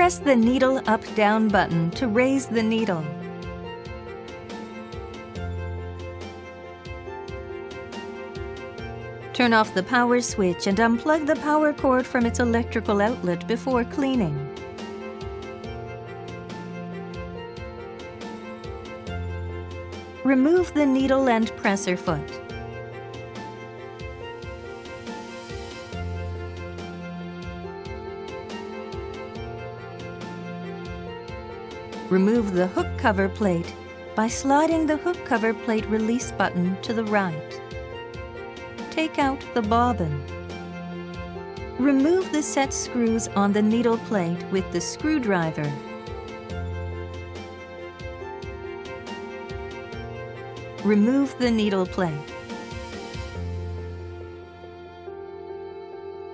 Press the needle up-down button to raise the needle. Turn off the power switch and unplug the power cord from its electrical outlet before cleaning. Remove the needle and presser foot. Remove the hook cover plate by sliding the hook cover plate release button to the right. Take out the bobbin. Remove the set screws on the needle plate with the screwdriver. Remove the needle plate.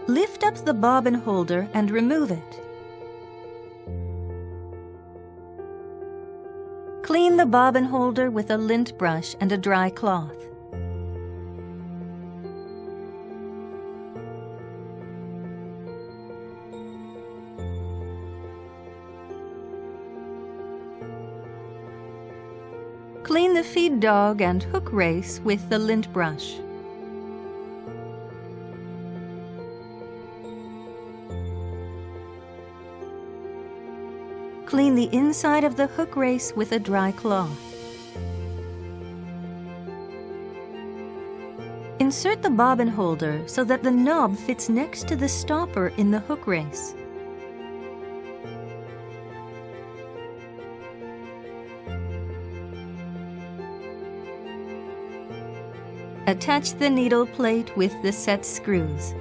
Lift up the bobbin holder and remove it. Clean the bobbin holder with a lint brush and a dry cloth. Clean the feed dog and hook race with the lint brush. Clean the inside of the hook race with a dry cloth. Insert the bobbin holder so that the knob fits next to the stopper in the hook race. Attach the needle plate with the set screws.